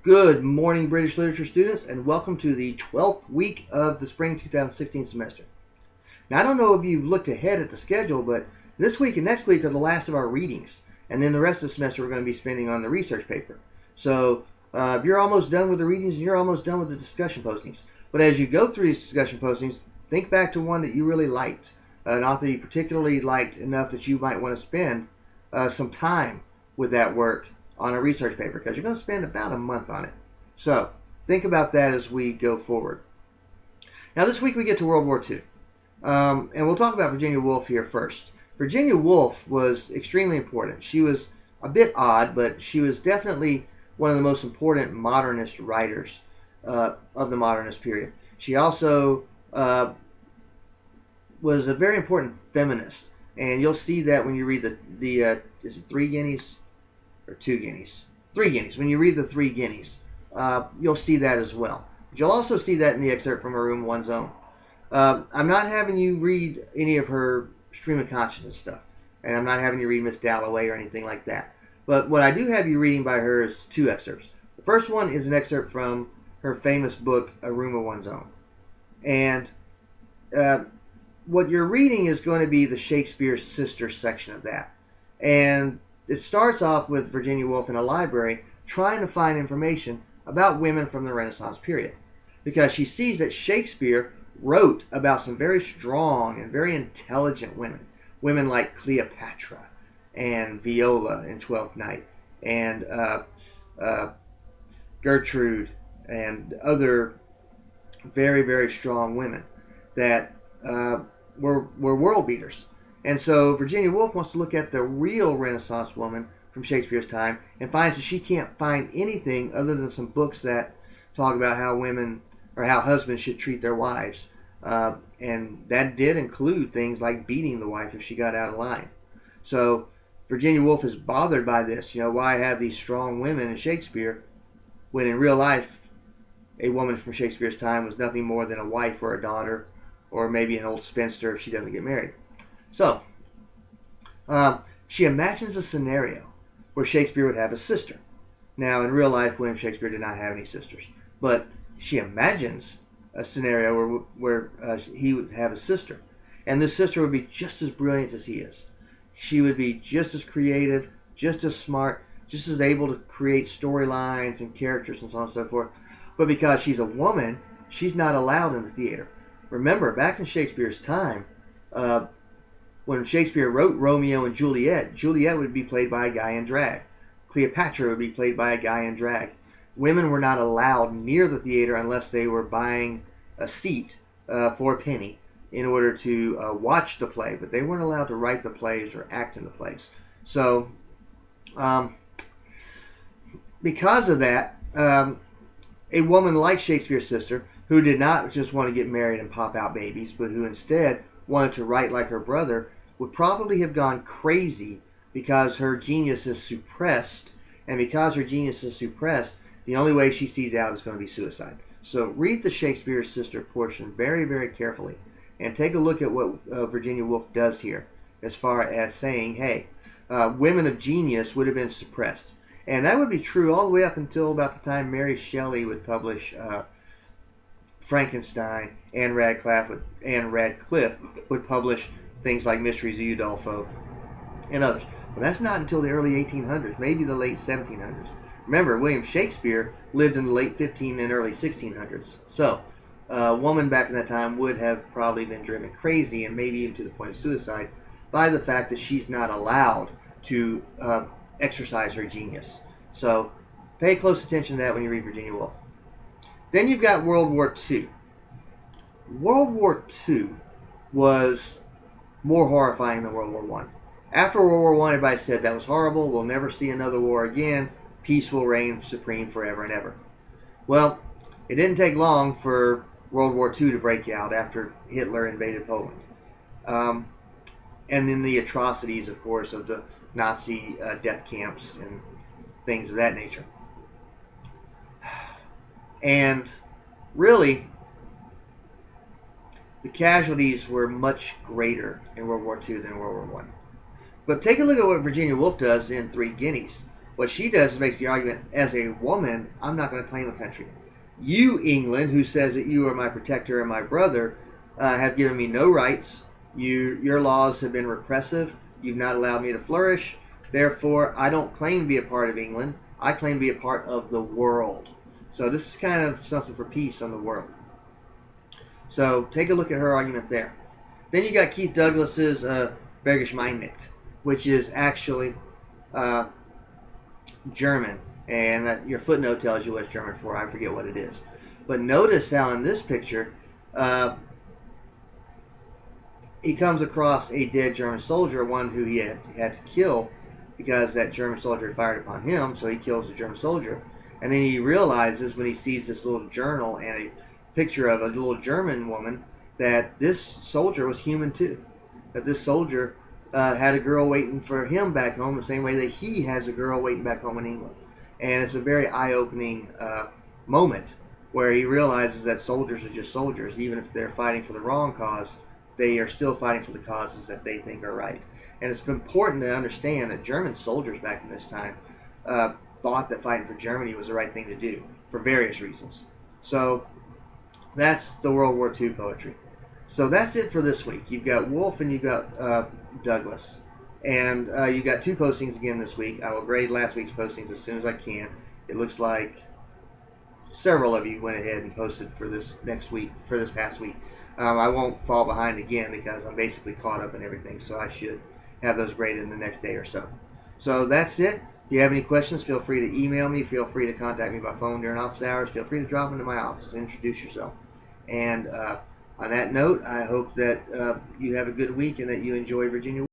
Good morning, British literature students, and welcome to the 12th week of the spring 2016 semester. Now, I don't know if you've looked ahead at the schedule, but this week and next week are the last of our readings, and then the rest of the semester we're going to be spending on the research paper. So, you're almost done with the readings and you're almost done with the discussion postings. But as you go through these discussion postings, think back to one that you really liked, an author you particularly liked enough that you might want to spend some time with that work on a research paper because you're going to spend about a month on it. So think about that as we go forward. Now this week we get to World War II. And we'll talk about Virginia Woolf here first. Virginia Woolf was extremely important. She was a bit odd, but she was definitely one of the most important modernist writers of the modernist period. She also was a very important feminist, and you'll see that when you read the is it Three Guineas or Two Guineas? Three Guineas. When you read the Three Guineas, you'll see that as well. But you'll also see that in the excerpt from A Room One's Own. I'm not having you read any of her stream of consciousness stuff, and I'm not having you read Miss Dalloway or anything like that. But what I do have you reading by her is two excerpts. The first one is an excerpt from her famous book, A Room of One's Own. And what you're reading is going to be the Shakespeare sister section of that. And it starts off with Virginia Woolf in a library trying to find information about women from the Renaissance period. Because she sees that Shakespeare wrote about some very strong and very intelligent women. Women like Cleopatra and Viola in Twelfth Night and Gertrude and other very, very strong women that were world beaters. And so Virginia Woolf wants to look at the real Renaissance woman from Shakespeare's time and finds that she can't find anything other than some books that talk about how women or how husbands should treat their wives. And that did include things like beating the wife if she got out of line. So Virginia Woolf is bothered by this. Why have these strong women in Shakespeare when in real life a woman from Shakespeare's time was nothing more than a wife or a daughter or maybe an old spinster if she doesn't get married. So, she imagines a scenario where Shakespeare would have a sister. Now, in real life, William Shakespeare did not have any sisters. But she imagines a scenario where he would have a sister. And this sister would be just as brilliant as he is. She would be just as creative, just as smart, just as able to create storylines and characters and so on and so forth. But because she's a woman, she's not allowed in the theater. Remember, back in Shakespeare's time, when Shakespeare wrote Romeo and Juliet, Juliet would be played by a guy in drag. Cleopatra would be played by a guy in drag. Women were not allowed near the theater unless they were buying a seat for a penny in order to watch the play, but they weren't allowed to write the plays or act in the plays. So, because of that, a woman like Shakespeare's sister, who did not just want to get married and pop out babies, but who instead wanted to write like her brother, would probably have gone crazy because her genius is suppressed. And because her genius is suppressed, the only way she sees out is going to be suicide. So read the Shakespeare's sister portion very, very carefully and take a look at what Virginia Woolf does here as far as saying, hey, women of genius would have been suppressed. And that would be true all the way up until about the time Mary Shelley would publish Frankenstein. Anne Radcliffe would publish things like Mysteries of Udolpho and others. But that's not until the early 1800s, maybe the late 1700s. Remember, William Shakespeare lived in the late 15 and early 1600s. So, a woman back in that time would have probably been driven crazy and maybe even to the point of suicide by the fact that she's not allowed to exercise her genius. So, pay close attention to that when you read Virginia Woolf. Then you've got World War II. World War II was more horrifying than World War I. After World War I, everybody said that was horrible, we'll never see another war again, peace will reign supreme forever and ever. Well, it didn't take long for World War II to break out after Hitler invaded Poland. And then the atrocities, of course, of the Nazi death camps and things of that nature. And really, the casualties were much greater in World War II than World War I. But take a look at what Virginia Woolf does in Three Guineas. What she does is makes the argument, as a woman, I'm not going to claim a country. You, England, who says that you are my protector and my brother, have given me no rights. Your laws have been repressive. You've not allowed me to flourish. Therefore, I don't claim to be a part of England. I claim to be a part of the world. So this is kind of something for peace on the world. So take a look at her argument there. Then you got Keith Douglas's Berggeschmeinnicht, which is actually German. And your footnote tells you what it's German for. I forget what it is. But notice how in this picture, he comes across a dead German soldier, one who he had to kill because that German soldier had fired upon him, so he kills the German soldier. And then he realizes when he sees this little journal and a picture of a little German woman that this soldier was human too. That this soldier had a girl waiting for him back home the same way that he has a girl waiting back home in England. And it's a very eye-opening moment where he realizes that soldiers are just soldiers. Even if they're fighting for the wrong cause, they are still fighting for the causes that they think are right. And it's important to understand that German soldiers back in this time thought that fighting for Germany was the right thing to do for various reasons. So that's the World War II poetry. So that's it for this week. You've got Wolfe and you've got Douglas. And you've got 2 postings again this week. I will grade last week's postings as soon as I can. It looks like several of you went ahead and posted for this past week. I won't fall behind again because I'm basically caught up in everything, so I should have those graded in the next day or so. So that's it. If you have any questions, feel free to email me. Feel free to contact me by phone during office hours. Feel free to drop into my office and introduce yourself. And on that note, I hope that you have a good week and that you enjoy Virginia.